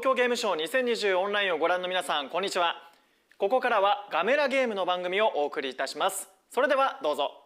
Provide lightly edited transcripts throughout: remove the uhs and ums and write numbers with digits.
京ゲームショー2020オンラインをご覧の皆さん、こんにちは。ここからはガメラゲームの番組をお送りいたします。それではどうぞ。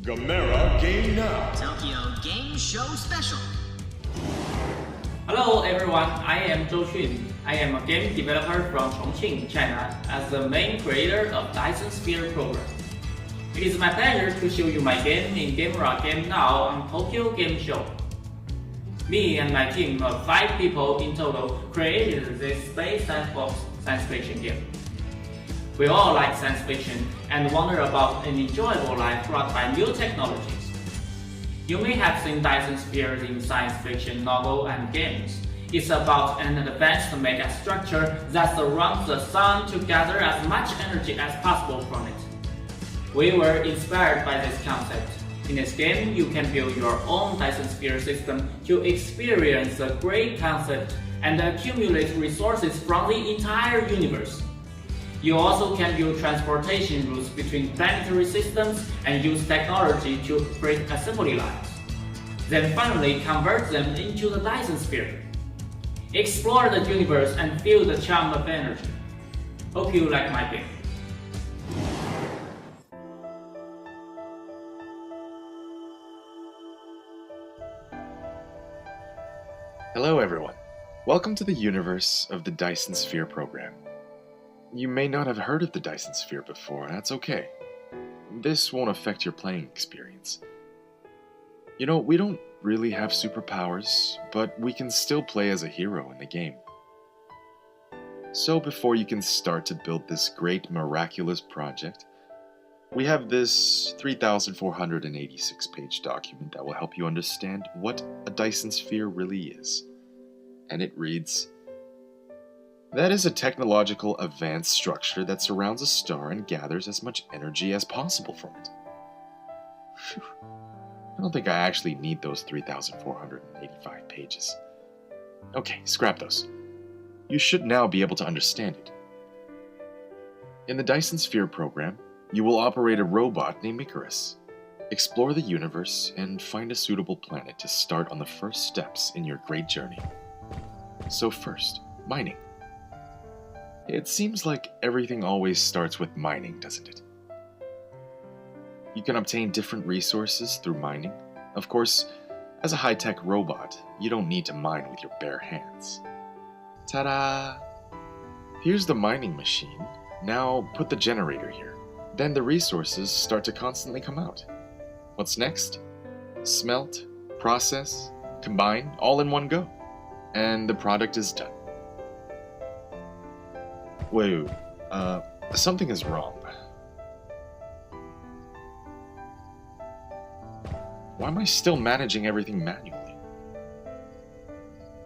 Gamera Game Now. Tokyo Game Show Special. Hello everyone, I am Zhou Xun. I am a game developer from Chongqing, China, as the main creator of Dyson Sphere program. It is my pleasure to show you my game in Gamera Game Now on Tokyo Game Show. Me and my team of 5 people in total created this space sandbox science fiction game. We all like science fiction and wonder about an enjoyable life brought by new technologies. You may have seen Dyson spheres in science fiction novels and games. It's about an advanced megastructure that surrounds the sun to gather as much energy as possible from it. We were inspired by this concept. In this game, you can build your own Dyson sphere system to experience the great concept and accumulate resources from the entire universe. You also can build transportation routes between planetary systems and use technology to create assembly lines. Then finally convert them into the Dyson sphere. Explore the universe and feel the charm of energy. Hope you like my game. Hello everyone. Welcome to the universe of the Dyson Sphere program. You may not have heard of the Dyson Sphere before, that's okay. This won't affect your playing experience. You know, we don't really have superpowers, but we can still play as a hero in the game. So before you can start to build this great miraculous project, we have this 3,486 page document that will help you understand what a Dyson Sphere really is. And it reads, that is a technological advanced structure that surrounds a star and gathers as much energy as possible from it. Phew. I don't think I actually need those 3,485 pages. Okay, scrap those. You should now be able to understand it. In the Dyson Sphere program, you will operate a robot named Icarus, explore the universe, and find a suitable planet to start on the first steps in your great journey. So first, mining. It seems like everything always starts with mining, doesn't it? You can obtain different resources through mining. Of course, as a high-tech robot, you don't need to mine with your bare hands. Ta-da! Here's the mining machine. Now put the generator here. Then the resources start to constantly come out. What's next? Smelt, process, combine, all in one go. And the product is done. Wait, something is wrong. Why am I still managing everything manually?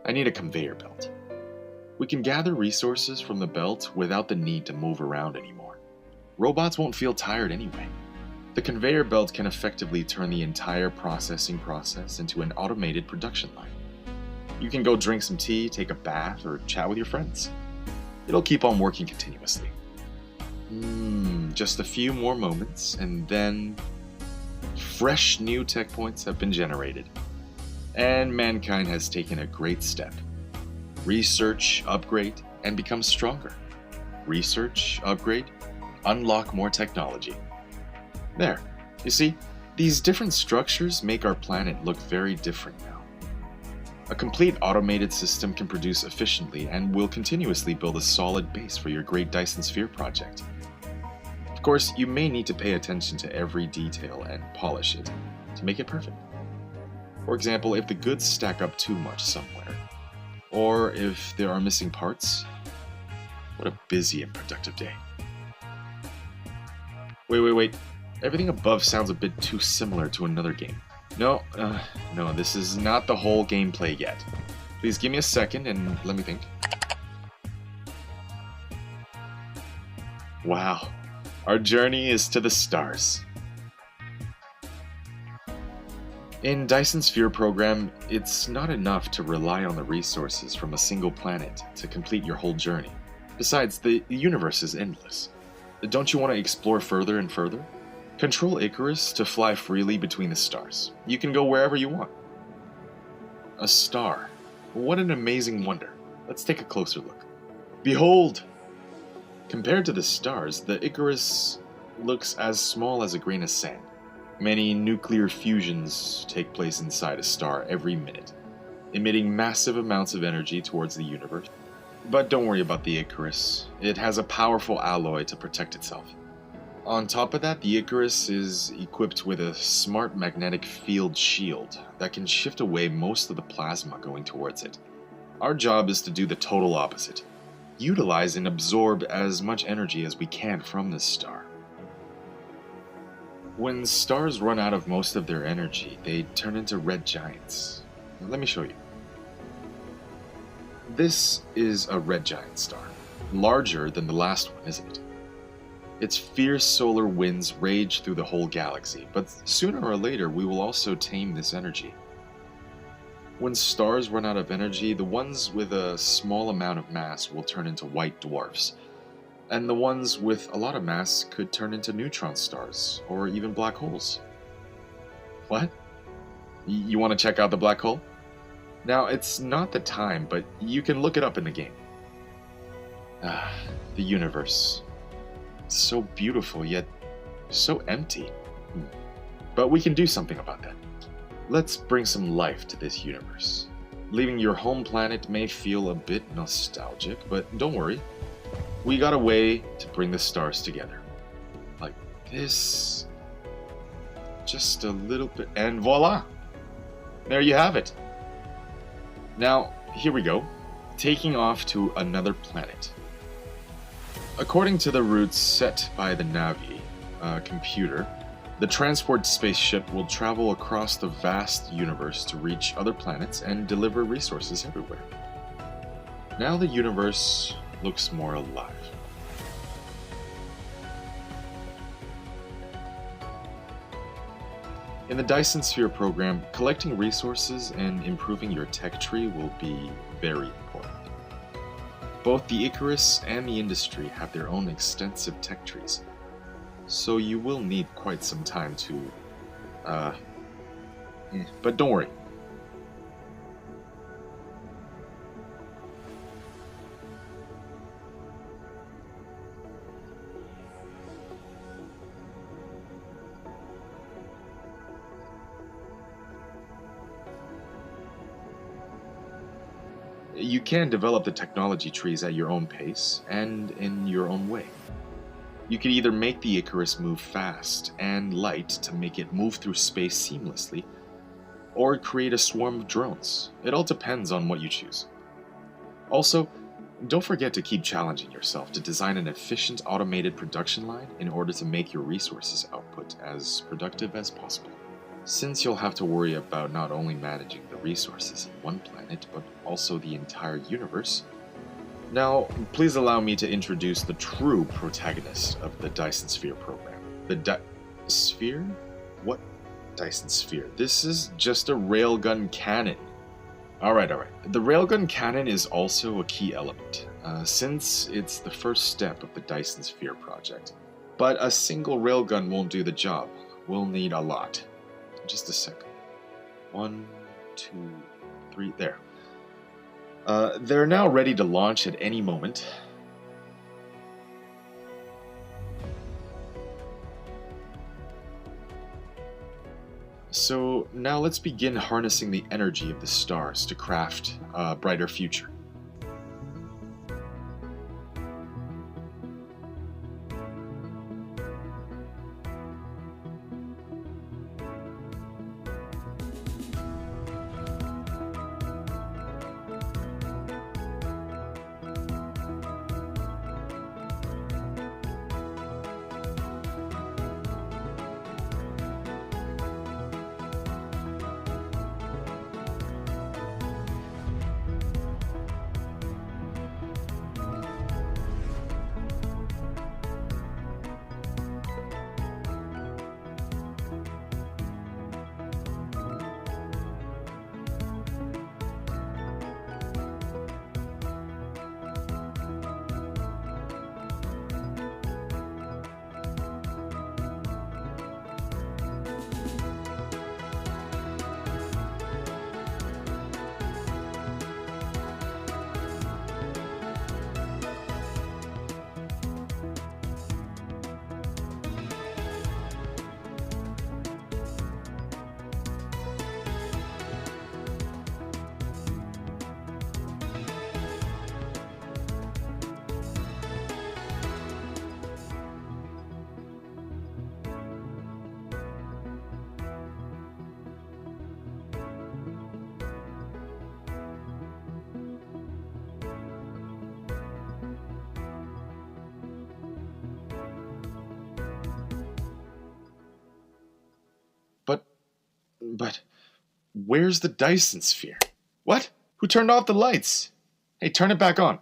I need a conveyor belt. We can gather resources from the belt without the need to move around anymore. robots won't feel tired anyway. The conveyor belt can effectively turn the entire processing process into an automated production line. You can go drink some tea, take a bath, or chat with your friends. It'll keep on working continuously. Just a few more moments, and then fresh new tech points have been generated. And mankind has taken a great step. Research, upgrade, and become stronger. Research, upgrade, unlock more technology. There, you see, these different structures make our planet look very different now. A complete automated system can produce efficiently and will continuously build a solid base for your great Dyson Sphere project. Of course, you may need to pay attention to every detail and polish it to make it perfect. For example, if the goods stack up too much somewhere, or if there are missing parts. What a busy and productive day. Wait. Everything above sounds a bit too similar to another game. No, this is not the whole gameplay yet. Please give me a second and let me think. Wow, our journey is to the stars. In Dyson Sphere program, it's not enough to rely on the resources from a single planet to complete your whole journey. Besides, the universe is endless. Don't you want to explore further and further? Control Icarus to fly freely between the stars. You can go wherever you want. A star. What an amazing wonder. Let's take a closer look. Behold! Compared to the stars, the Icarus looks as small as a grain of sand. Many nuclear fusions take place inside a star every minute, emitting massive amounts of energy towards the universe. But don't worry about the Icarus. It has a powerful alloy to protect itself. On top of that, the Icarus is equipped with a smart magnetic field shield that can shift away most of the plasma going towards it. Our job is to do the total opposite. Utilize and absorb as much energy as we can from this star. When stars run out of most of their energy, they turn into red giants. Let me show you. This is a red giant star, larger than the last one, isn't it? Its fierce solar winds rage through the whole galaxy, but sooner or later we will also tame this energy. When stars run out of energy, the ones with a small amount of mass will turn into white dwarfs, and the ones with a lot of mass could turn into neutron stars, or even black holes. What? You want to check out the black hole? Now, it's not the time, but you can look it up in the game. The universe. So beautiful, yet so empty. But we can do something about that. Let's bring some life to this universe. Leaving your home planet may feel a bit nostalgic, but don't worry. We got a way to bring the stars together. Like this. Just a little bit, and voila! There you have it. Now, here we go. Taking off to another planet. According to the routes set by the Navi computer, the transport spaceship will travel across the vast universe to reach other planets and deliver resources everywhere. Now the universe looks more alive. In the Dyson Sphere program, collecting resources and improving your tech tree will be very important. Both the Icarus and the industry have their own extensive tech trees, so you will need quite some time to, but don't worry. You can develop the technology trees at your own pace and in your own way. You can either make the Icarus move fast and light to make it move through space seamlessly, or create a swarm of drones. It all depends on what you choose. Also, don't forget to keep challenging yourself to design an efficient automated production line in order to make your resources output as productive as possible. Since you'll have to worry about not only managing the resources in one planet, but also the entire universe, Now, please allow me to introduce the true protagonist of the Dyson Sphere program. The Sphere? What Dyson Sphere? This is just a railgun cannon. Alright. The railgun cannon is also a key element, since it's the first step of the Dyson Sphere project. But a single railgun won't do the job. We'll need a lot. Just a second. 1, 2, 3, there. They're now ready to launch at any moment. So now let's begin harnessing the energy of the stars to craft a brighter future. But where's the Dyson Sphere? What? Who turned off the lights? Hey, turn it back on.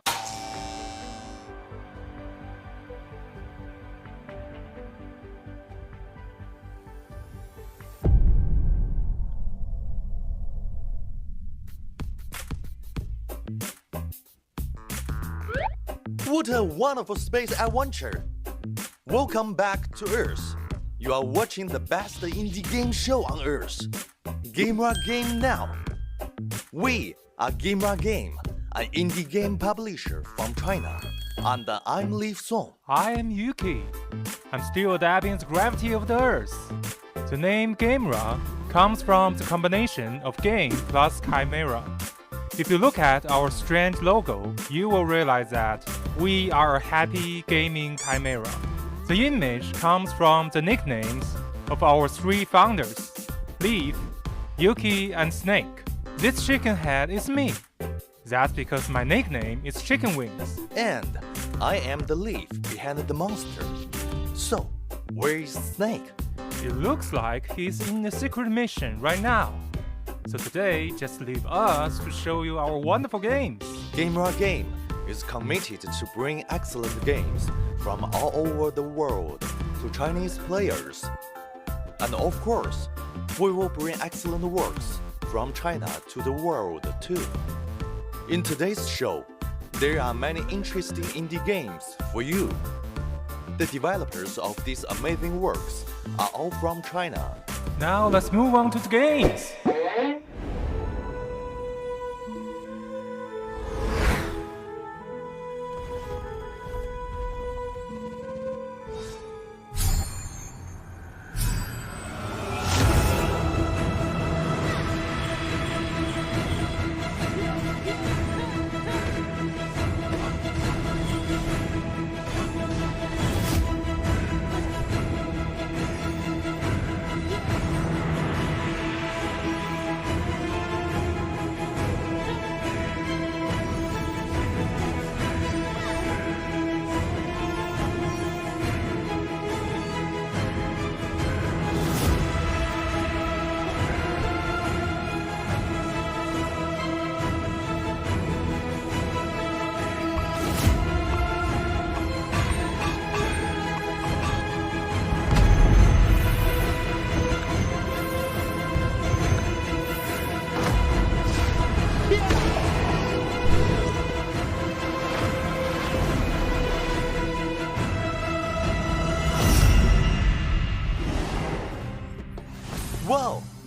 What a wonderful space adventure! Welcome back to Earth. You are watching the best indie game show on Earth. GameraGame Now. We are GameraGame, an indie game publisher from China. And I'm Leaf Song. I am Yuki. I'm still adapting the gravity of the Earth. The name Gamera comes from the combination of game plus chimera. If you look at our strange logo, you will realize that we are a happy gaming chimera. The image comes from the nicknames of our three founders, Leaf, Yuki, and Snake. This chicken head is me. That's because my nickname is Chicken Wings. And I am the leaf behind the monster. So, where is Snake? It looks like he's in a secret mission right now. So today, just leave us to show you our wonderful games. GameraGame is committed to bring excellent games from all over the world to Chinese players. And of course, we will bring excellent works from China to the world too. In today's show, there are many interesting indie games for you. The developers of these amazing works are all from China. Now let's move on to the games.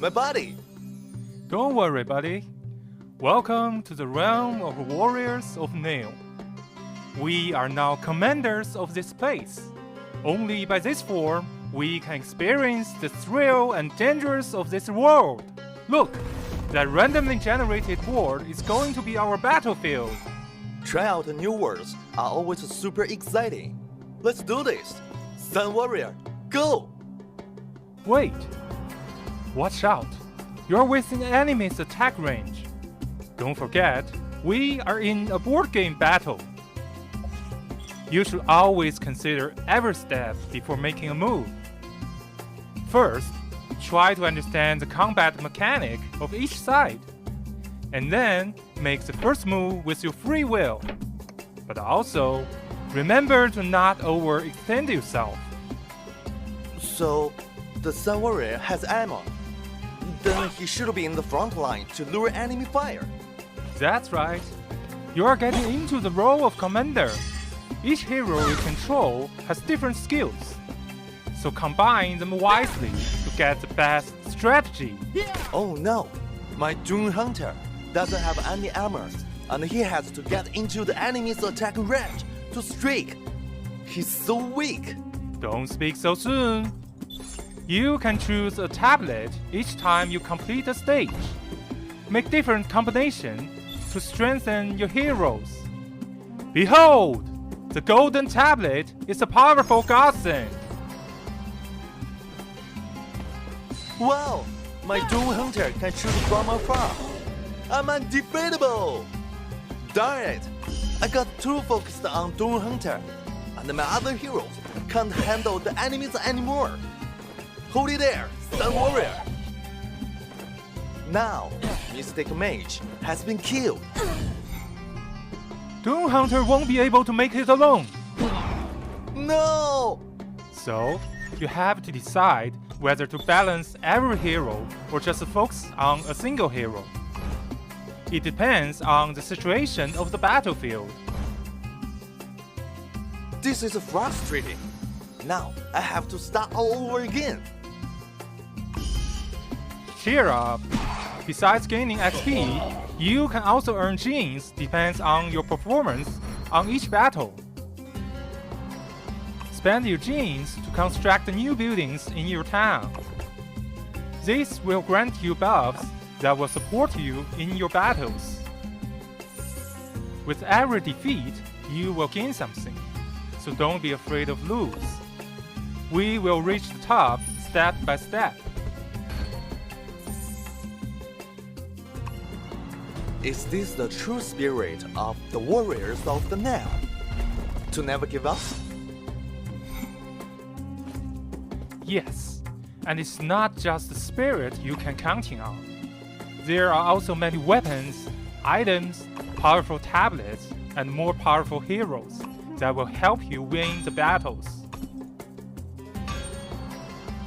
my buddy. Don't worry, buddy. Welcome to the realm of warriors of Nail. We are now commanders of this place. Only by this form, we can experience the thrill and dangers of this world. Look, that randomly generated board is going to be our battlefield. Try out new worlds are always super exciting. Let's do this. Sun Warrior, go! Wait. Watch out. You're within the enemy's attack range. Don't forget, we are in a board game battle. You should always consider every step before making a move. First, try to understand the combat mechanic of each side, and then make the first move with your free will. But also, remember to not overextend yourself. So, the Sun Warrior has ammo. Then he should be in the front line to lure enemy fire. That's right. You are getting into the role of commander. Each hero you control has different skills, so combine them wisely to get the best strategy. Oh no, my Doom Hunter doesn't have any armor, and he has to get into the enemy's attack range to strike. He's so weak. Don't speak so soon. You can choose a tablet each time you complete a stage. Make different combinations to strengthen your heroes. Behold! The golden tablet is a powerful godsend. Wow, my Doom Hunter can shoot from afar. I'm undefeatable. Darn it, I got too focused on Doom Hunter, and my other heroes can't handle the enemies anymore. Hold it there, Sun Warrior. Now, Mystic Mage has been killed. Doom Hunter won't be able to make it alone. No! So, you have to decide whether to balance every hero or just focus on a single hero. It depends on the situation of the battlefield. This is frustrating. Now I have to start all over again. Cheer up! Besides gaining XP, you can also earn genes depends on your performance on each battle. Spend your genes to construct new buildings in your town. This will grant you buffs that will support you in your battles. With every defeat, you will gain something, so don't be afraid of lose. We will reach the top step by step. Is this the true spirit of the warriors of the Nile? To never give up? Yes, and it's not just the spirit you can count on. There are also many weapons, items, powerful tablets, and more powerful heroes that will help you win the battles.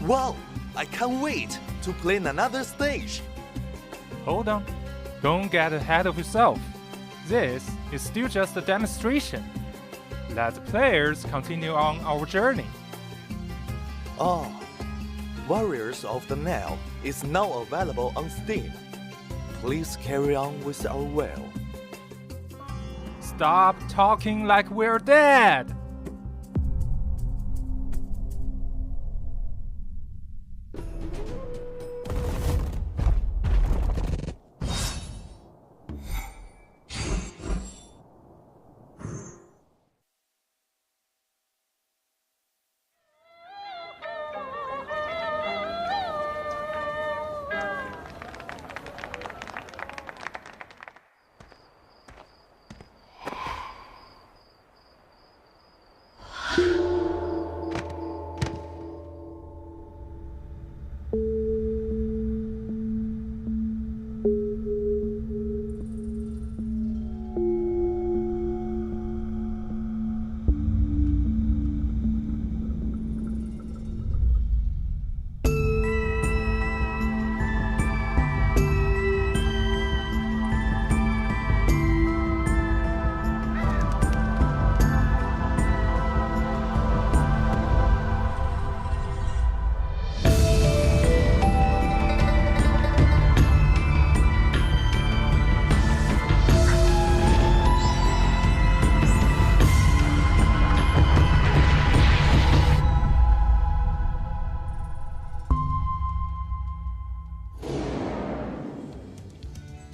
Wow, I can't wait to play in another stage. Hold on. Don't get ahead of yourself. This is still just a demonstration. Let the players continue on our journey. Oh, Warriors of the Nile is now available on Steam. Please carry on with our will. Stop talking like we're dead!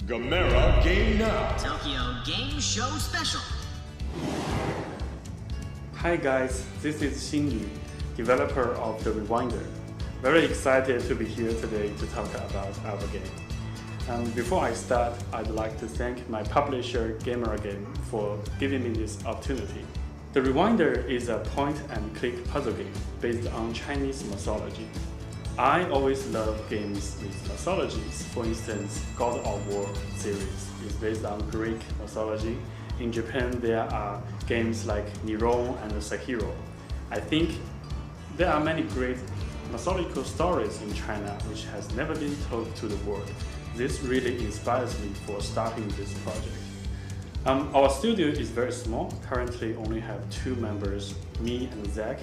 Gamera Game Now. Tokyo Game Show Special. Hi guys, this is Xinyu, developer of The Rewinder. Very excited to be here today to talk about our game. Before I start, I'd like to thank my publisher GameraGame for giving me this opportunity. The Rewinder is a point-and-click puzzle game based on Chinese mythology. I always love games with mythologies. For instance, God of War series is based on Greek mythology. In Japan, there are games like Nero and Sekiro. I think there are many great mythological stories in China which has never been told to the world. This really inspires me for starting this project. Our studio is very small. Currently only have 2 members, me and Zach.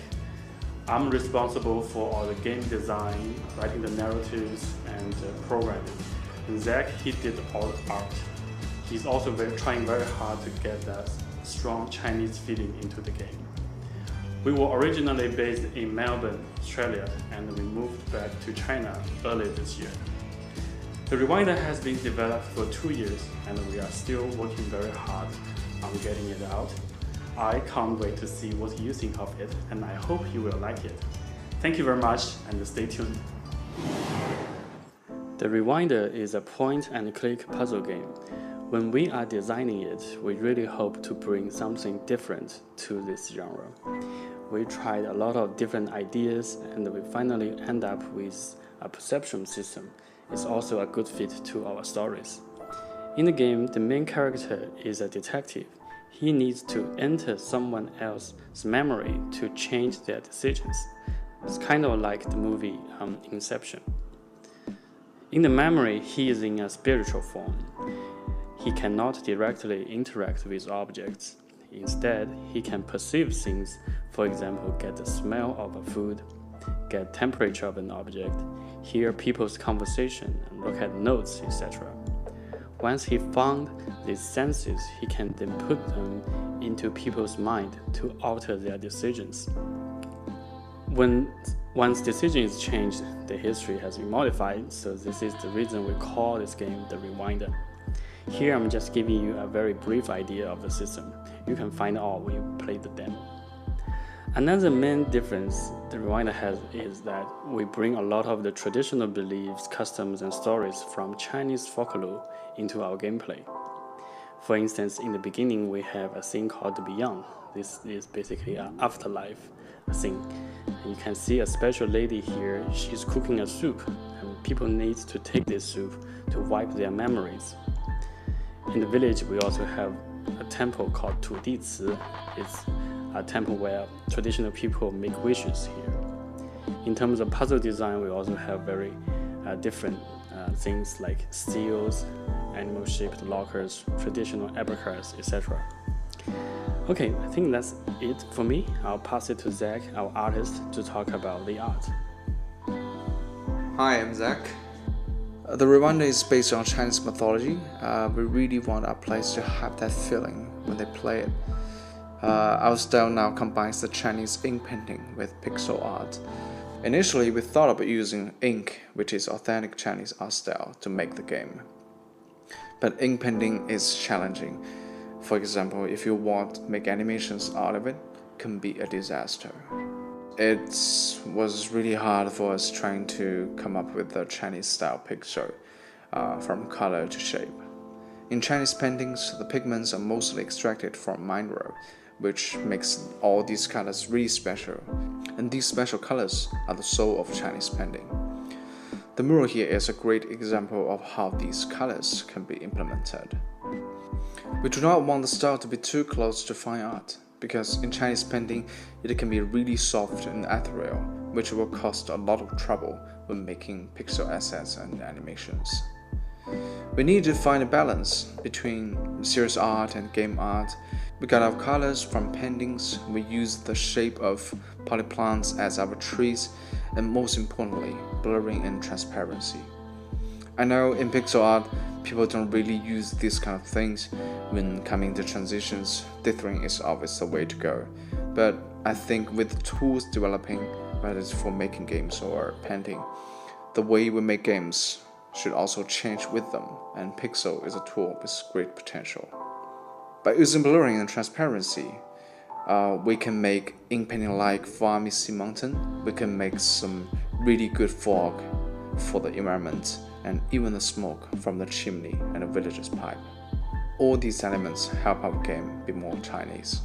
I'm responsible for all the game design, writing the narratives, and programming. And Zach, he did all the art. He's also trying very hard to get that strong Chinese feeling into the game. We were originally based in Melbourne, Australia, and we moved back to China early this year. The Rewinder has been developed for 2 years, and we are still working very hard on getting it out. I can't wait to see what you think of it, and I hope you will like it. Thank you very much, and stay tuned. The Rewinder is a point-and-click puzzle game. When we are designing it, we really hope to bring something different to this genre. We tried a lot of different ideas, and we finally end up with a perception system. It's also a good fit to our stories. In the game, the main character is a detective. He needs to enter someone else's memory to change their decisions. It's kind of like the movie Inception. In the memory, he is in a spiritual form. He cannot directly interact with objects. Instead, he can perceive things, for example, get the smell of a food, get temperature of an object, hear people's conversation, and look at notes, etc. Once he found these senses, he can then put them into people's mind to alter their decisions. When one's decision is changed, the history has been modified, so this is the reason we call this game The Rewinder. Here I'm just giving you a very brief idea of the system. You can find out when you play the demo. Another main difference the Rewinder has is that we bring a lot of the traditional beliefs, customs, and stories from Chinese folklore into our gameplay. For instance, in the beginning we have a thing called the Beyond. This is basically an afterlife thing. And you can see a special lady here, she's cooking a soup, and people need to take this soup to wipe their memories. In the village we also have a temple called 土地祠. It's a temple where traditional people make wishes here. In terms of puzzle design, we also have very different things like seals, animal-shaped lockers, traditional abacus, etc. Okay, I think that's it for me. I'll pass it to Zach, our artist, to talk about the art. Hi, I'm Zach. The Rewinder is based on Chinese mythology. We really want our players to have that feeling when they play it. Our style now combines the Chinese ink painting with pixel art. Initially, we thought about using ink, which is authentic Chinese art style, to make the game. But ink painting is challenging. For example, if you want to make animations out of it, it can be a disaster. It was really hard for us trying to come up with a Chinese style picture, from color to shape. In Chinese paintings, the pigments are mostly extracted from mineral, which makes all these colors really special. And these special colors are the soul of Chinese painting. The mural here is a great example of how these colors can be implemented. We do not want the style to be too close to fine art, because in Chinese painting, it can be really soft and ethereal, which will cost a lot of trouble when making pixel assets and animations. We need to find a balance between serious art and game art. We got our colors from paintings, we use the shape of polyplants as our trees, and most importantly, blurring and transparency. I know in pixel art, people don't really use these kind of things. When coming to transitions, dithering is always the way to go. But I think with the tools developing, whether it's for making games or painting, the way we make games should also change with them, and Pixel is a tool with great potential. By using blurring and transparency, we can make ink painting like far misty mountain. We can make some really good fog for the environment, and even the smoke from the chimney and the villager's pipe. All these elements help our game be more Chinese.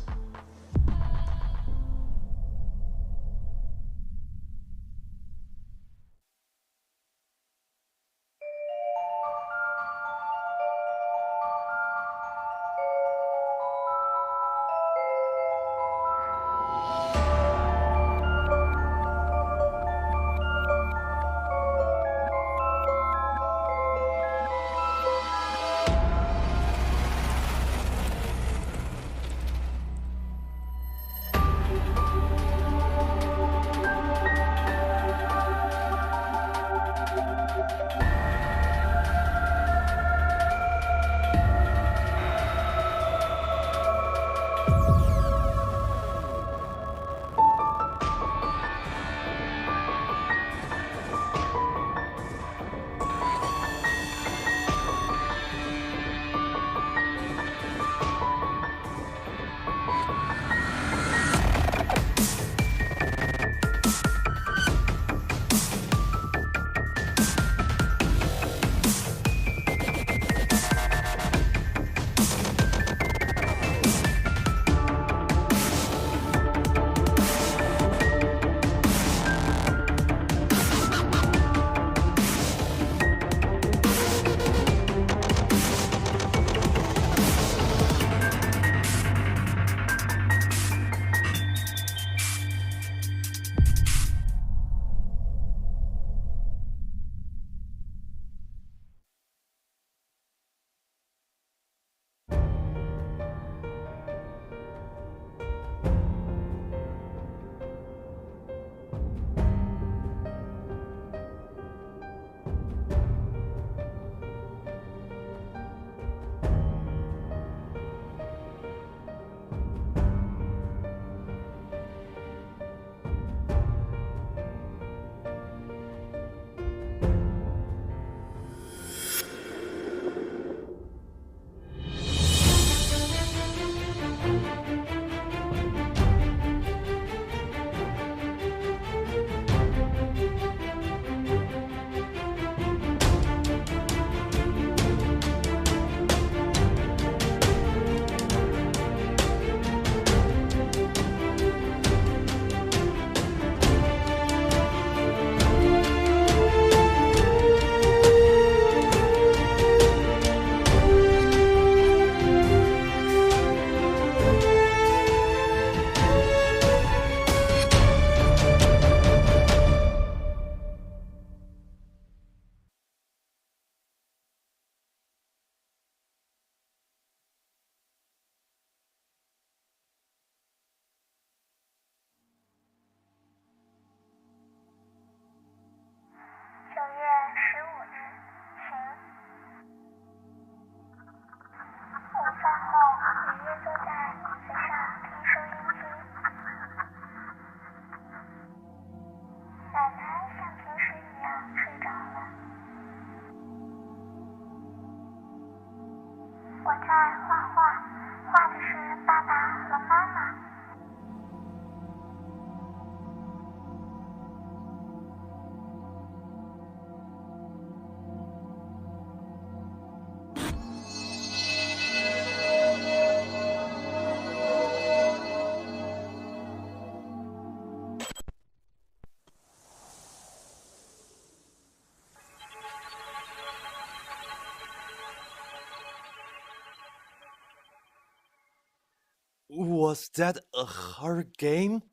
Was that a hard game?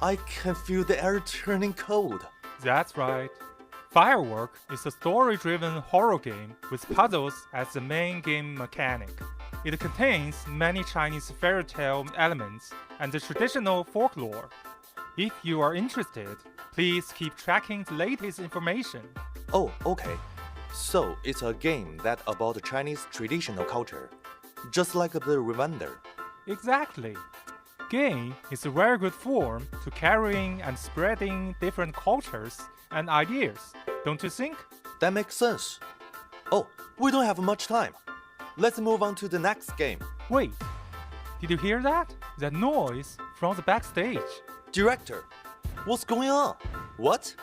I can feel the air turning cold. That's right. Firework is a story-driven horror game with puzzles as the main game mechanic. It contains many Chinese fairy tale elements and the traditional folklore. If you are interested, please keep tracking the latest information. Oh, okay. So it's a game that about Chinese traditional culture, just like the Remainder. Exactly. Game is a very good form to carrying and spreading different cultures and ideas, don't you think? that makes sense. Oh, we don't have much time. Let's move on to the next game. Wait, did you hear that? That noise from the backstage. Director, what's going on? What?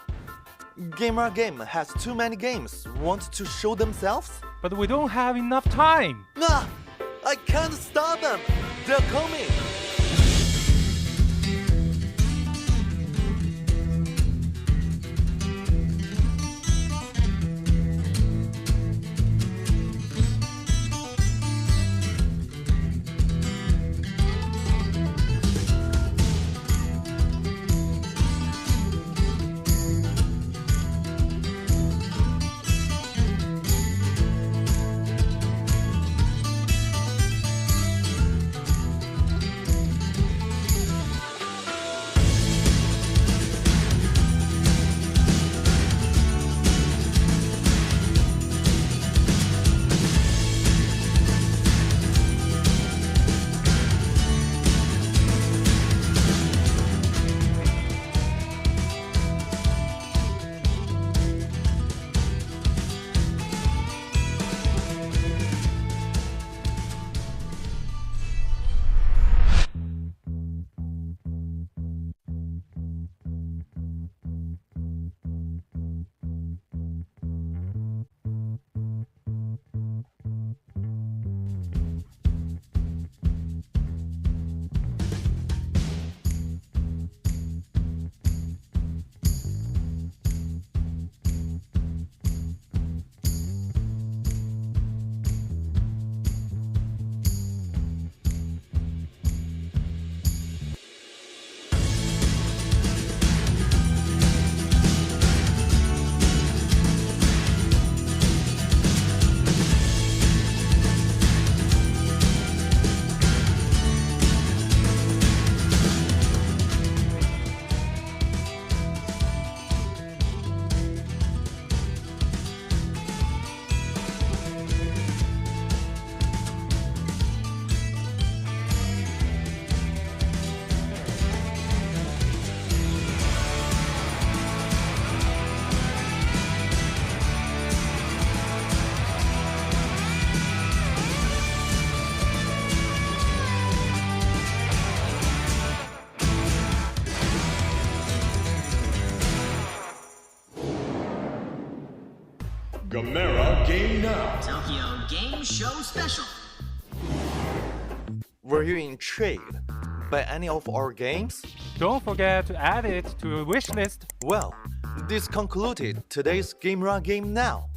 GameraGame has too many games. Want to show themselves? But we don't have enough time. Nah, I can't stop them. They're coming. Gamera Game Now. Tokyo Game Show Special. Were you intrigued by any of our games? Don't forget to add it to your wish list. Well, this concluded today's Gamera Game Now.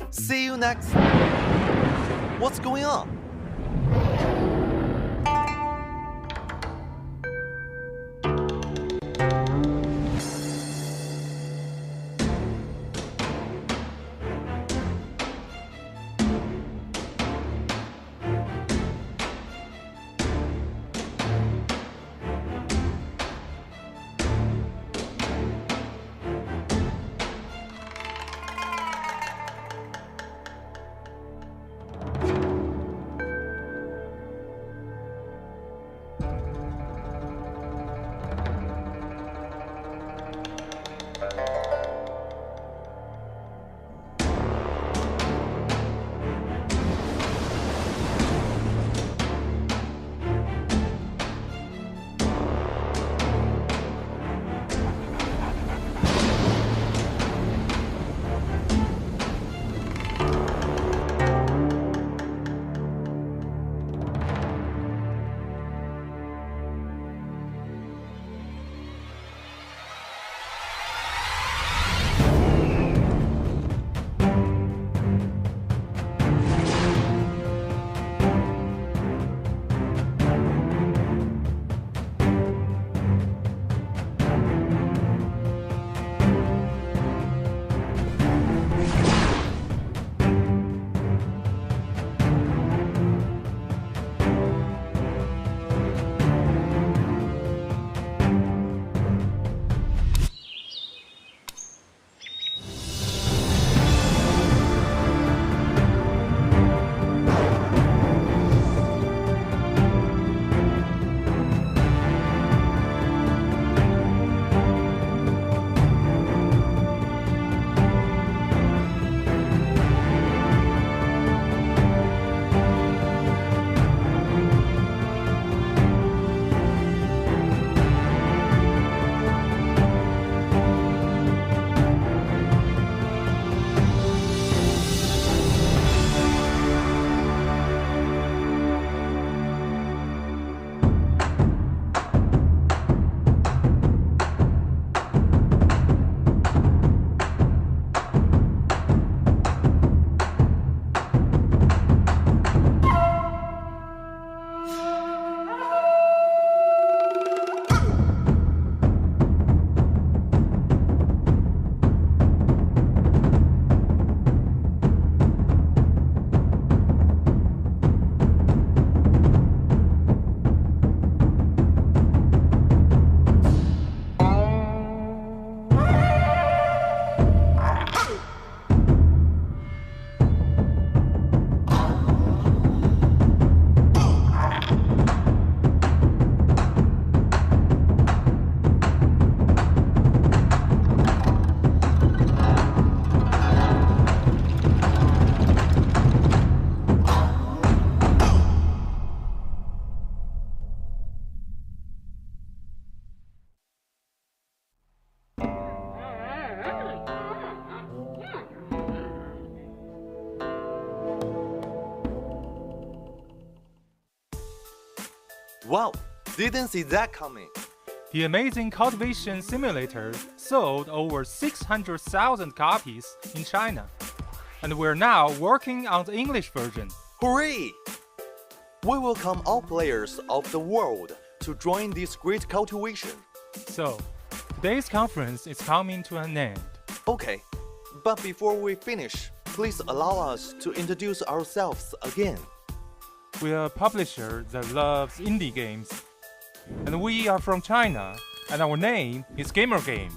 See you next. What's going on? Wow, didn't see that coming. The amazing cultivation simulator sold over 600,000 copies in China, and we're now working on the English version. Hooray! We welcome all players of the world to join this great cultivation. So, today's conference is coming to an end. Okay, but before we finish, please allow us to introduce ourselves again. We're a publisher that loves indie games, and we are from China, and our name is GameraGame.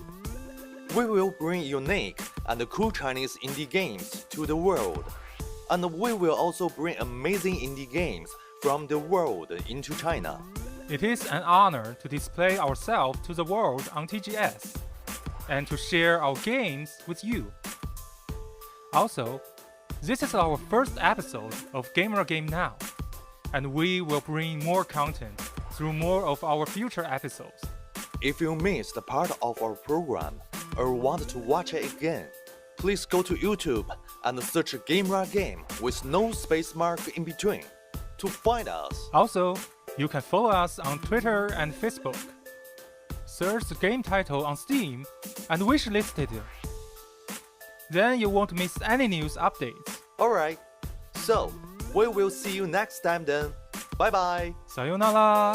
We will bring unique and cool Chinese indie games to the world. And we will also bring amazing indie games from the world into China. It is an honor to display ourselves to the world on TGS, and to share our games with you. Also, this is our first episode of GameraGame Now, and we will bring more content through more of our future episodes. If you missed part of our program or want to watch it again, please go to YouTube and search Gamera Game with no space mark in between to find us. Also, you can follow us on Twitter and Facebook. Search the game title on Steam and wishlist it. Then you won't miss any news updates. Alright, so we will see you next time then. Bye bye. さよなら。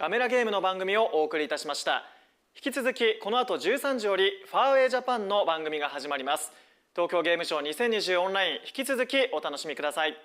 ガメラゲームの番組をお送りいたしました。引き続きこの後13時よりファーウェイジャパンの番組が始まります。東京ゲームショウ2020オンライン、引き続きお楽しみください。